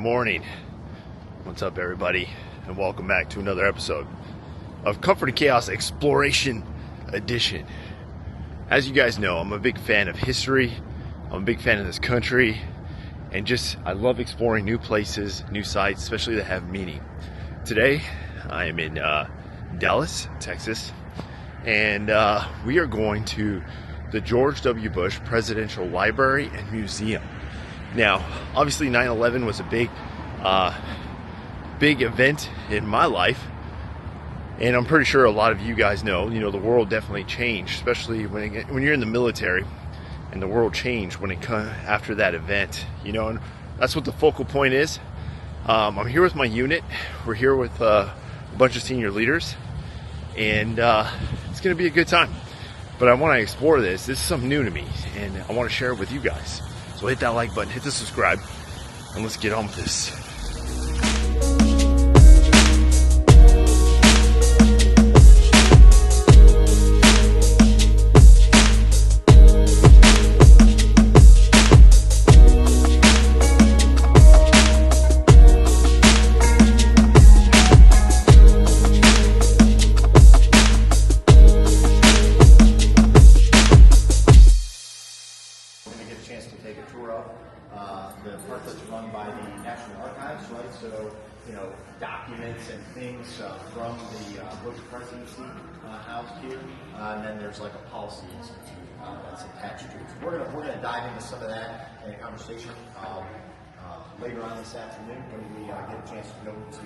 morning. What's up, everybody, and welcome back to another episode of Comfort and Chaos Exploration Edition. As you guys know, I'm a big fan of history. I'm a big fan of this country, and I love exploring new places, new sites, especially that have meaning. Today, I am in Dallas, Texas, and we are going to the George W. Bush Presidential Library and Museum. Now, obviously 9/11 was a big event in my life, and I'm pretty sure a lot of you guys know, the world definitely changed, especially when you're in the military, and the world changed when it comes after that event, and that's what the focal point is. I'm here with my unit. We're here with a bunch of senior leaders, and it's going to be a good time. But I want to explore this. This is something new to me, and I want to share it with you guys. So hit that like button, hit the subscribe, and let's get on with this. The part that's run by the National Archives, right? So, documents and things from the Bush presidency housed here, and then there's like a policy institute that's attached to it. So we're gonna dive into some of that in a conversation later on this afternoon when we get a chance to go to.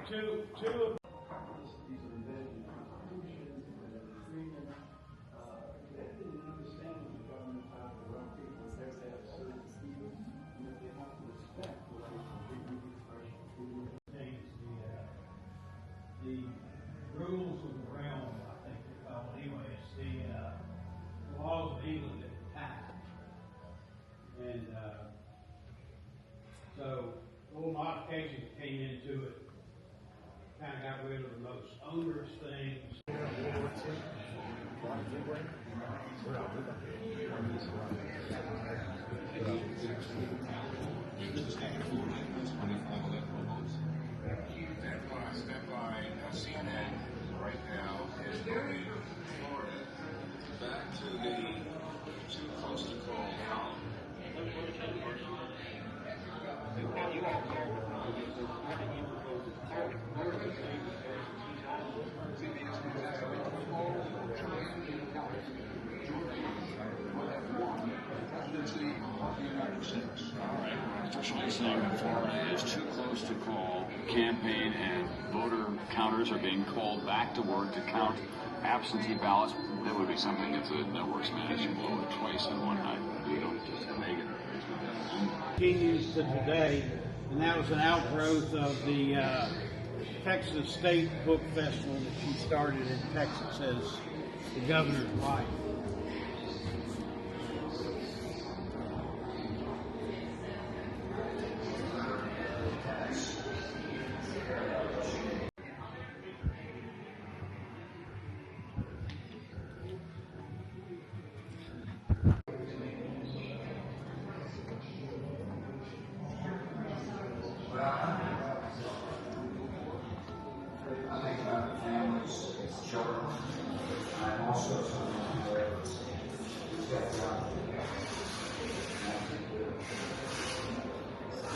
Two. The rules of the realm, I think they're called anyway, it's the laws of England at the time. And so little modifications came into it, kind of got rid of the most onerous things. Stand by CNN right now is moving Florida back to the too close to call column. Officially saying that Florida is too close to call. Campaign and voter counters are being called back to work to count absentee ballots. That would be something if the networks managed to blow it twice in one night. You don't just make it. Continues to today, and that was an outgrowth of the Texas State Book Festival that she started in Texas as the governor's wife.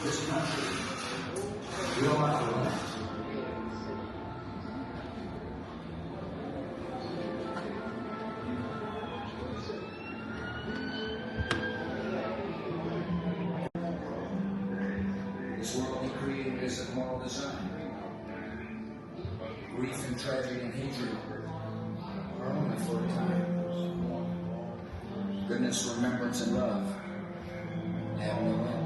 This country, we don't have to run. is of moral design. Grief and tragedy and hatred are only for a time. Goodness, remembrance, and love have no end.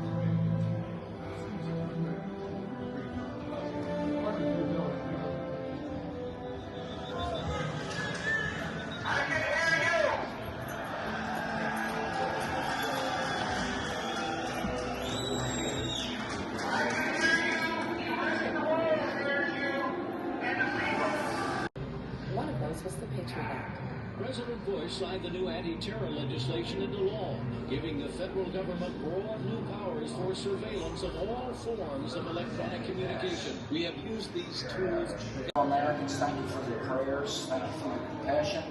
One of those was the Patriot Act. President Bush signed the new anti-terror legislation into law, giving the federal government broad new powers for surveillance of all forms of electronic communication. We have used these tools. Americans, thank you for your prayers, thank you for your compassion,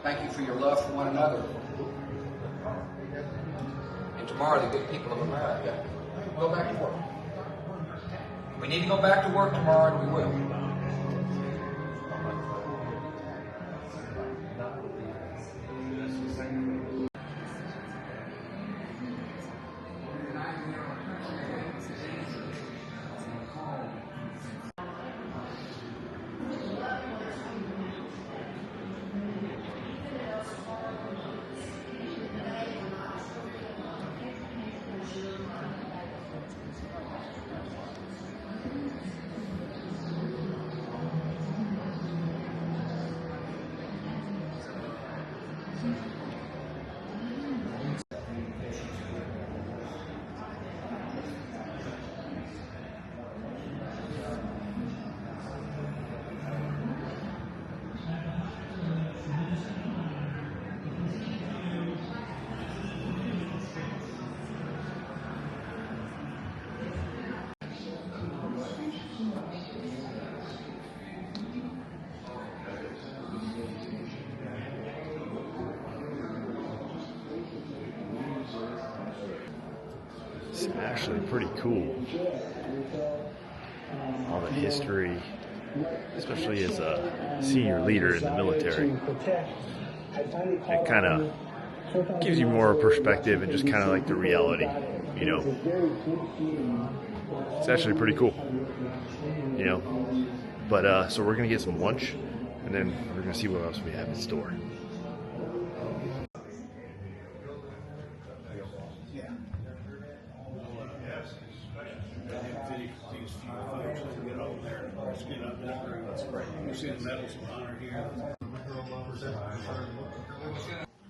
thank you for your love for one another. And tomorrow, the good people of America will go back to work. We need to go back to work tomorrow, and we will. It's actually pretty cool. All the history, especially as a senior leader in the military. It kind of gives you more perspective and just kind of like the reality, you know. It's actually pretty cool, you know. But so we're gonna get some lunch, and then we're gonna see what else we have in store.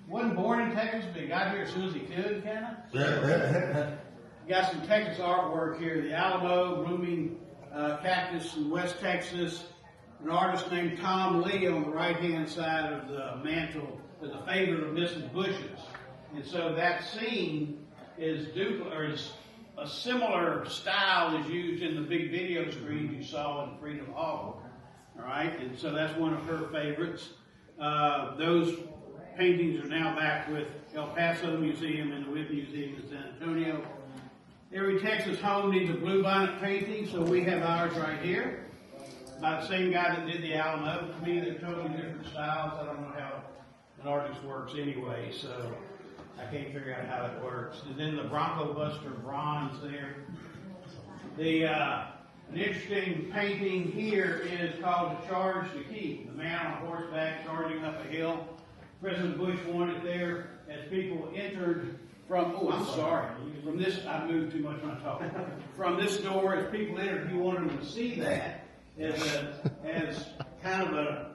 Wasn't born in Texas, but he got here as soon as he could, kind of. Got some Texas artwork here. The Alamo blooming cactus in West Texas. An artist named Tom Lee on the right-hand side of the mantle is a favorite of Mrs. Bush's. And so that scene is a similar style is used in the big video screens you saw in Freedom Hall. All right, and so that's one of her favorites. Those paintings are now back with El Paso Museum and the Whitney Museum in San Antonio. Every Texas home needs a bluebonnet painting, so we have ours right here. By the same guy that did the Alamo. To me, they're totally different styles. I don't know how an artist works anyway, so I can't figure out how it works. And then the Bronco Buster bronze there. An interesting painting here is called The Charge to Keep. The man on horseback charging up a hill. President Bush wanted there as people entered from, from this, I moved too much when I talked. From this door, as people entered, he wanted them to see that as kind of a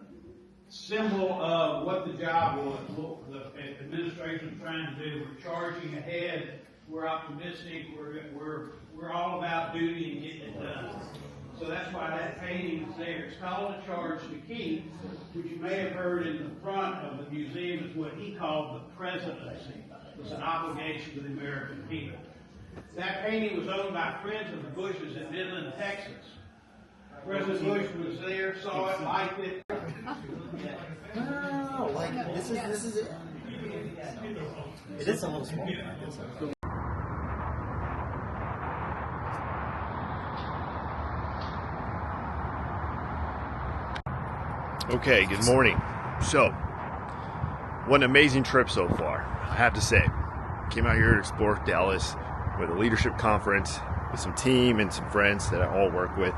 symbol of what the job was, what the administration was trying to do. We're charging ahead, we're optimistic, we're all about duty and getting it done. So that's why that painting is there. It's called A Charge to Keep, which you may have heard in the front of the museum is what he called the presidency. It was an obligation to the American people. That painting was owned by friends of the Bushes in Midland, Texas. President Bush was there, saw it, liked it. Oh, like this is it. It is a little small, I guess. Okay, good morning. So, what an amazing trip so far, I have to say. Came out here to explore Dallas, with a leadership conference with some team and some friends that I all work with.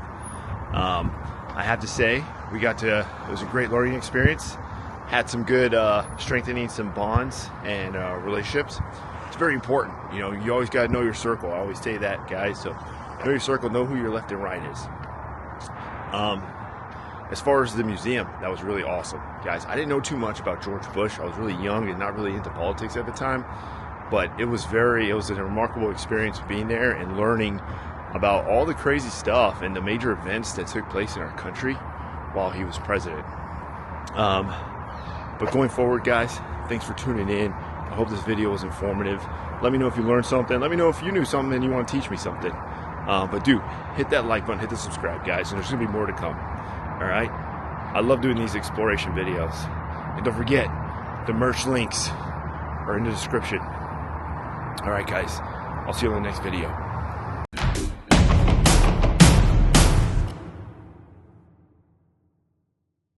I have to say, it was a great learning experience. Had some good strengthening some bonds and relationships. It's very important. You know, you always got to know your circle. I always say that, guys. So know your circle, know who your left and right is. As far as the museum, that was really awesome, guys. I didn't know too much about George Bush. I was really young and not really into politics at the time, but it was a remarkable experience being there and learning about all the crazy stuff and the major events that took place in our country while he was president. But going forward, guys, thanks for tuning in. I hope this video was informative. Let me know if you learned something. Let me know if you knew something and you want to teach me something. But do hit that like button, hit the subscribe, guys, and there's gonna be more to come. All right, I love doing these exploration videos, and don't forget the merch links are in the description. All right, guys, I'll see you in the next video.